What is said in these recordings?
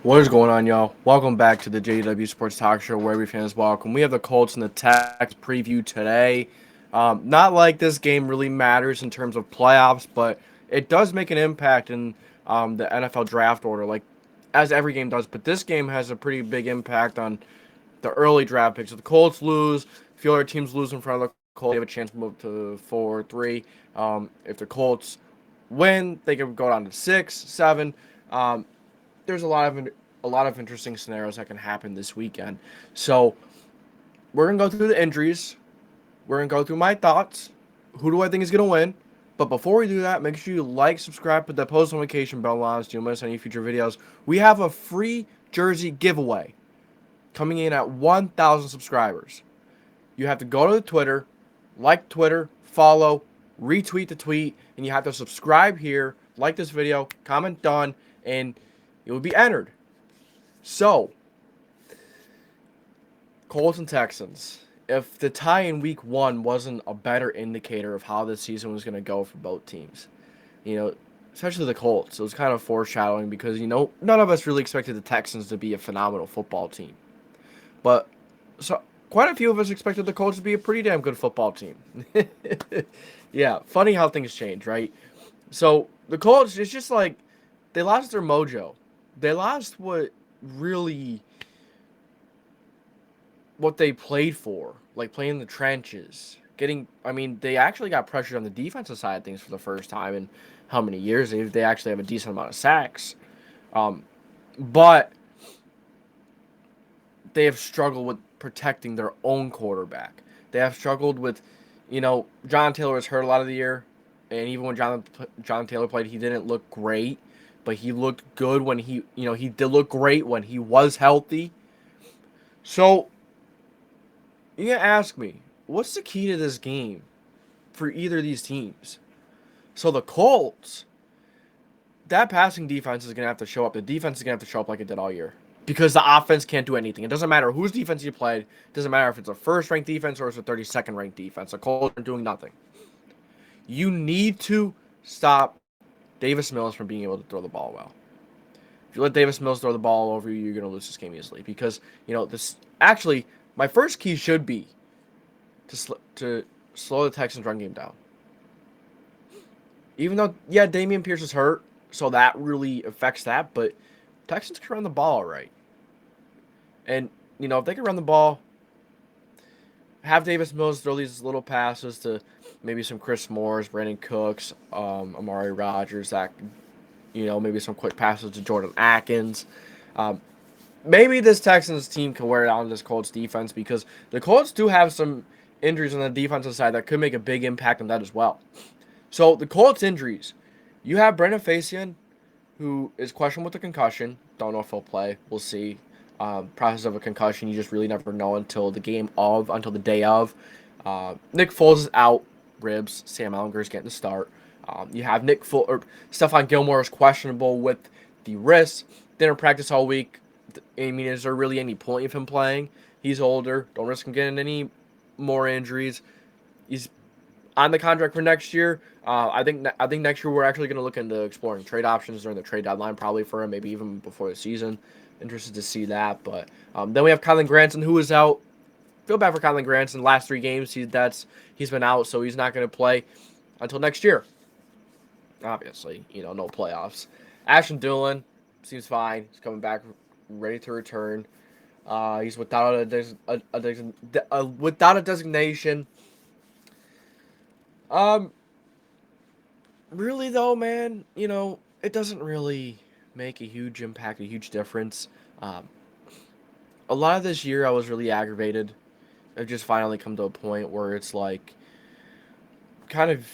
What is going on, y'all? Welcome back to the JDW SportsTalkShow, where every fan is welcome. We have the Colts and the Texans preview today. Not like this game really matters in terms of playoffs, but it does make an impact in the NFL draft order, like as every game does. But this game has a pretty big impact on the early draft picks. If the Colts lose, if the other teams lose in front of the Colts, they have a chance to move to 4-3. If the Colts win, they can go down to 6, 7. There's a lot of interesting scenarios that can happen this weekend. So we're gonna go through the injuries. We're gonna go through my thoughts. Who do I think is gonna win? But before we do that, make sure you like, subscribe, put that post notification bell on so you don't miss any future videos. We have a free jersey giveaway coming in at 1,000 subscribers. You have to go to the Twitter, follow, retweet the tweet, and you have to subscribe here, like this video, comment done, and it will be entered. So, Colts and Texans. If the tie in week 1 wasn't a better indicator of how this season was going to go for both teams, especially the Colts, it was kind of foreshadowing because, none of us really expected the Texans to be a phenomenal football team. But so quite a few of us expected the Colts to be a pretty damn good football team. Yeah, funny how things change, right? So the Colts, it's just like they lost their mojo. They lost really what they played for, like playing in the trenches. They actually got pressured on the defensive side of things for the first time in how many years? They actually have a decent amount of sacks. Um, but they have struggled with protecting their own quarterback. They have struggled with, John Taylor was hurt a lot of the year, and even when John Taylor played, he didn't look great, but he looked good when he did look great when he was healthy. So you gotta ask me, what's the key to this game for either of these teams? So the Colts, that passing defense is gonna have to show up. The defense is gonna have to show up like it did all year. Because the offense can't do anything. It doesn't matter whose defense you played. It doesn't matter if it's a first-ranked defense or it's a 32nd-ranked defense. The Colts are doing nothing. You need to stop Davis Mills from being able to throw the ball well. If you let Davis Mills throw the ball over you, you're going to lose this game easily. Because, this actually, my first key should be to slow the Texans' run game down. Even though, yeah, Dameon Pierce is hurt, so that really affects that. But Texans can run the ball all right. And, if they can run the ball, have Davis Mills throw these little passes to maybe some Chris Moores, Brandon Cooks, Amari Rodgers, that, maybe some quick passes to Jordan Atkins. Maybe this Texans team can wear down this Colts defense because the Colts do have some injuries on the defensive side that could make a big impact on that as well. So the Colts injuries, you have Brendan Facian, who is questionable with a concussion. Don't know if he'll play. We'll see. Process of a concussion, you just really never know until the day of. Nick Foles is out, ribs. Sam Ehlinger is getting the start. You have Stephon Gilmore is questionable with the wrist. Didn't practice all week. Is there really any point of him playing? He's older. Don't risk him getting any more injuries. He's on the contract for next year. I think next year we're actually going to look into exploring trade options during the trade deadline, probably for him, maybe even before the season. Interested to see that. But then we have Kylen Granson, who is out. Feel bad for Kylen Granson. Last 3 games, he's been out, so he's not going to play until next year. Obviously, no playoffs. Ashton Dulin seems fine. He's coming back, ready to return. He's without a designation. Really though, man, it doesn't really make a huge impact, a huge difference. A lot of this year, I was really aggravated. I've just finally come to a point where it's like, kind of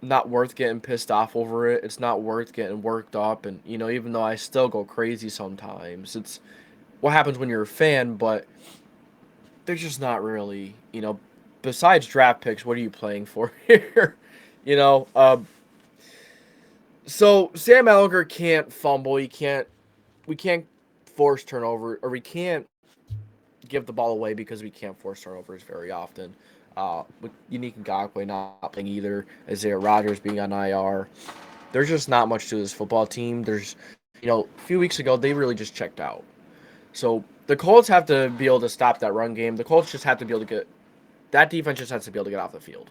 not worth getting pissed off over it. It's not worth getting worked up, and even though I still go crazy sometimes, it's what happens when you're a fan. But there's just not really, besides draft picks, what are you playing for here? you know, um, So Sam Ehlinger can't fumble. We can't force turnover, or we can't give the ball away because we can't force turnovers very often. With Unique Ngakoue not playing either, Isaiah Rodgers being on IR, there's just not much to this football team. There's A few weeks ago, they really just checked out. So the Colts have to be able to stop that run game. The Colts just have to be able to get that defense just has to be able to get off the field.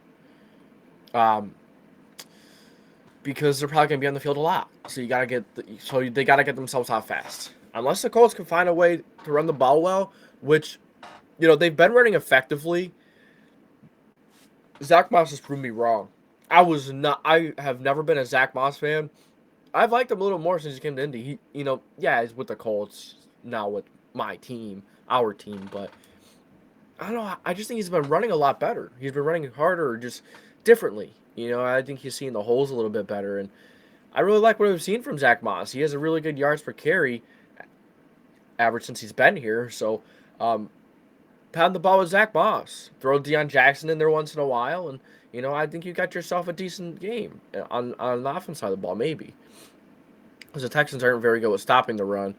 Because they're probably going to be on the field a lot. So they got to get themselves off fast. Unless the Colts can find a way to run the ball well, which they've been running effectively. Zach Moss has proven me wrong. I have never been a Zach Moss fan. I've liked him a little more since he came to Indy. He's with the Colts now with my team, our team, but I don't know. I just think he's been running a lot better. He's been running harder, just differently. I think he's seeing the holes a little bit better, and I really like what I've seen from Zach Moss. He has a really good yards per carry average since he's been here. So, pound the ball with Zach Moss. Throw Deion Jackson in there once in a while, and I think you got yourself a decent game on the offense side of the ball, maybe. Because the Texans aren't very good with stopping the run.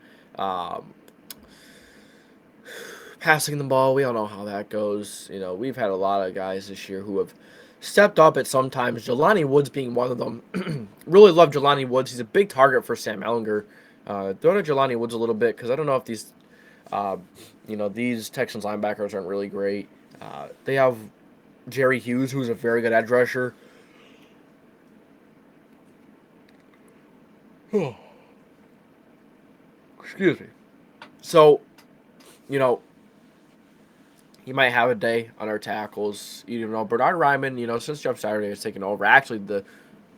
Passing the ball, we all know how that goes. We've had a lot of guys this year who have stepped up at some times. Jelani Woods being one of them. Really love Jelani Woods. He's a big target for Sam Ehlinger. Throw to Jelani Woods a little bit because I don't know if these Texans linebackers aren't really great. They have Jerry Hughes, who's a very good edge rusher. Excuse me. So, he might have a day on our tackles. Bernard Ryman, since Jeff Saturday has taken over, actually the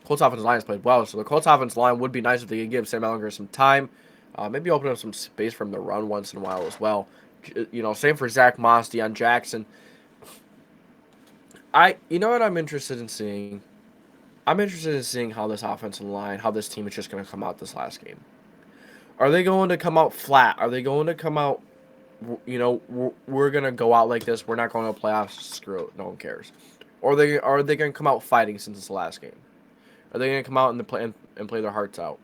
Colts offensive line has played well. So the Colts offensive line would be nice if they could give Sam Ehlinger some time. Maybe open up some space for him to run once in a while as well. Same for Zach Moss, Deion Jackson. What I'm interested in seeing? I'm interested in seeing how this offensive line, how this team is just going to come out this last game. Are they going to come out flat? Are they going to come out, we're going to go out like this. We're not going to playoffs. Screw it. No one cares. Or are they going to come out fighting since it's the last game? Are they going to come out and play their hearts out?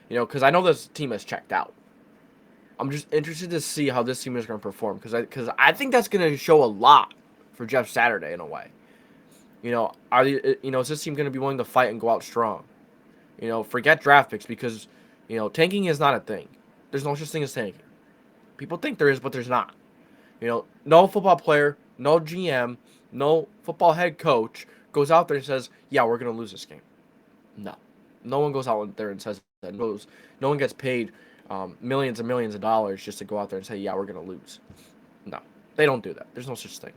Because I know this team has checked out. I'm just interested to see how this team is going to perform because I think that's going to show a lot for Jeff Saturday in a way. Is this team going to be willing to fight and go out strong? Forget draft picks because, tanking is not a thing. There's no such thing as tanking. People think there is, but there's not. No football player, no GM, no football head coach goes out there and says, yeah, we're going to lose this game. No. No one goes out there and says that. No one gets paid millions and millions of dollars just to go out there and say, yeah, we're going to lose. No. They don't do that. There's no such thing.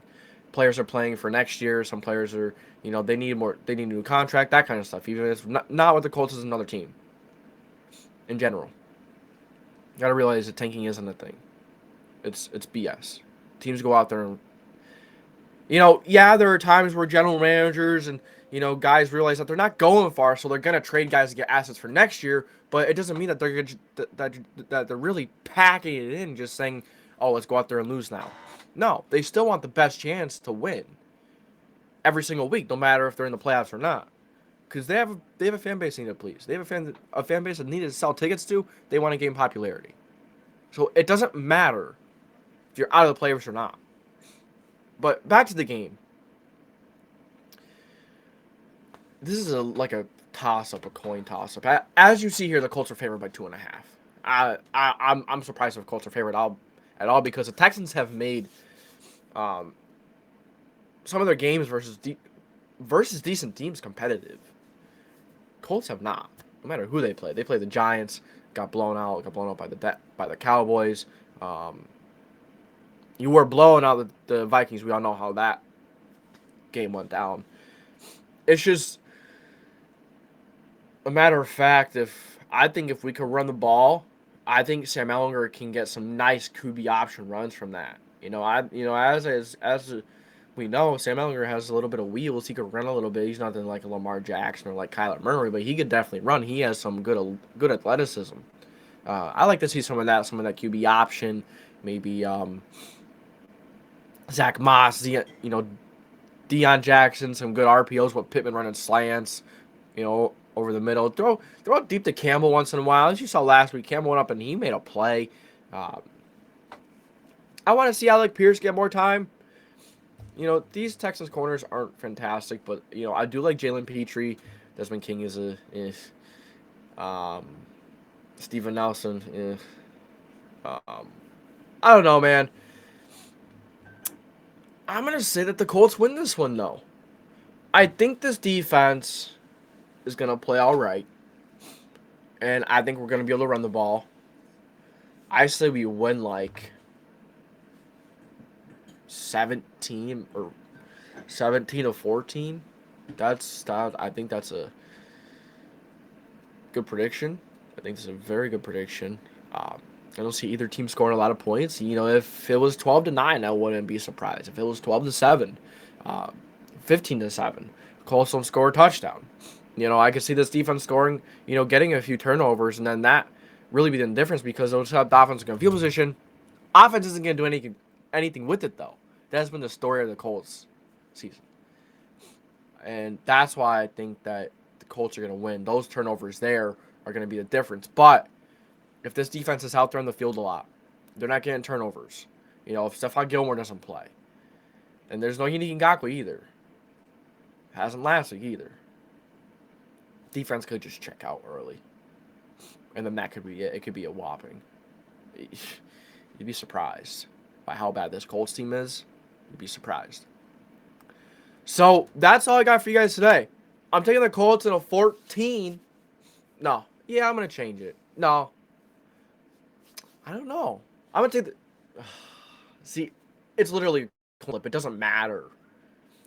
Players are playing for next year. Some players are, they need a new contract, that kind of stuff. Even if it's not with the Colts, is another team. In general. You got to realize that tanking isn't a thing. It's BS. Teams go out there and, there are times where general managers and, guys realize that they're not going far, so they're going to trade guys to get assets for next year, but it doesn't mean that that they're really packing it in, just saying, oh, let's go out there and lose now. No, they still want the best chance to win every single week, no matter if they're in the playoffs or not. Because they have a fan base they need to please. They have a fan base that needed to sell tickets to. They want to gain popularity. So it doesn't matter if you're out of the playoffs or not. But back to the game. This is like a toss-up, a coin toss-up. As you see here, the Colts are favored by 2.5. I'm surprised if the Colts are favored at all because the Texans have made some of their games versus decent teams competitive. Colts have not. No matter who they play. They played the Giants, got blown out by the Cowboys. You were blowing out the Vikings. We all know how that game went down. It's just a matter of fact, I think if we could run the ball, I think Sam Ehlinger can get some nice QB option runs from that. As we know, Sam Ehlinger has a little bit of wheels. He could run a little bit. He's nothing like a Lamar Jackson or like Kyler Murray, but he could definitely run. He has some good athleticism. I like to see some of that QB option. Maybe Zach Moss, Deion Jackson, some good RPOs with Pittman running slants, over the middle. Throw it deep to Campbell once in a while. As you saw last week, Campbell went up and he made a play. I want to see Alec Pierce get more time. These Texans corners aren't fantastic, but, I do like Jalen Petrie. Desmond King is Steven Nelson. I don't know, man. I'm going to say that the Colts win this one, though. I think this defense is going to play all right. And I think we're going to be able to run the ball. I say we win like 17 or 17-14. I think that's a good prediction. I think it's a very good prediction. I don't see either team scoring a lot of points. You know, if it was 12-9, I wouldn't be surprised. If it was 12-7, 15-7, Colts don't score a touchdown. You know, I could see this defense scoring, getting a few turnovers, and then that really be the difference because those have the offense going to field position. Offense isn't going to do anything with it, though. That's been the story of the Colts season. And that's why I think that the Colts are going to win. Those turnovers there are going to be the difference. But if this defense is out there on the field a lot, they're not getting turnovers. If Stephon Gilmore doesn't play. And there's no Yannick Ngakoue either. Hasn't last week either. Defense could just check out early. And then that could be it. It could be a whopping. You'd be surprised by how bad this Colts team is. You'd be surprised. So, that's all I got for you guys today. I'm taking the Colts in a 14. No. Yeah, I'm going to change it. No. I don't know. I'm going to take the... See, it's literally a clip. It doesn't matter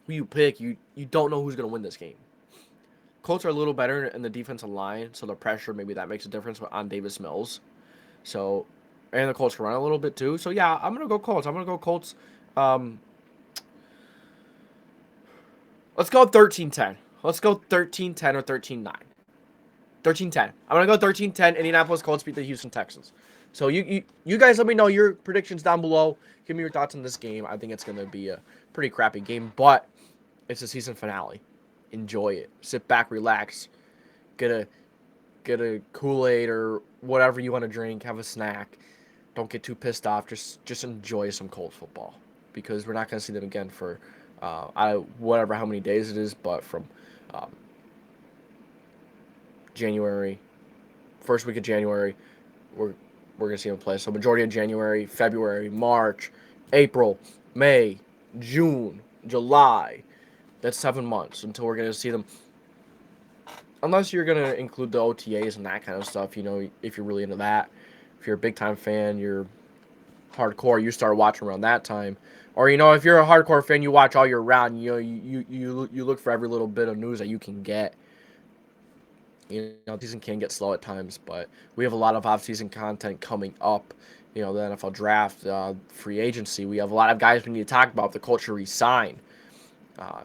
who you pick. You don't know who's going to win this game. Colts are a little better in the defensive line, so the pressure, maybe that makes a difference on Davis Mills. So, and the Colts can run a little bit too. So, yeah, I'm going to go Colts. I'm going to go Colts. Let's go 13-10. Let's go 13-10 or 13-9. 13-10. I'm going to go 13-10. Indianapolis Colts beat the Houston Texans. So you guys let me know your predictions down below. Give me your thoughts on this game. I think it's going to be a pretty crappy game, but it's a season finale. Enjoy it. Sit back, relax. Get a Kool-Aid or whatever you want to drink. Have a snack. Don't get too pissed off. Just enjoy some Colts football because we're not going to see them again for whatever how many days it is, but from January, first week of January, we're going to see them play. So majority of January, February, March, April, May, June, July. That's 7 months until we're going to see them. Unless you're going to include the OTAs and that kind of stuff, if you're really into that. If you're a big-time fan, you're hardcore, you start watching around that time. Or, if you're a hardcore fan, you watch all year round. You look for every little bit of news that you can get. The season can get slow at times, but we have a lot of off-season content coming up. The NFL draft, free agency. We have a lot of guys we need to talk about. The culture resign.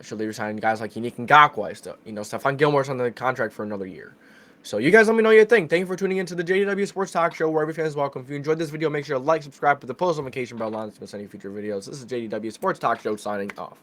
Should they resign guys like Yannick Ngakoue? Stephon Gilmore's on the contract for another year. So you guys let me know your thing. Thank you for tuning in to the JDW Sports Talk Show, where every fan is welcome. If you enjoyed this video, make sure to like, subscribe, put the post notification bell on to miss any future videos. This is JDW Sports Talk Show signing off.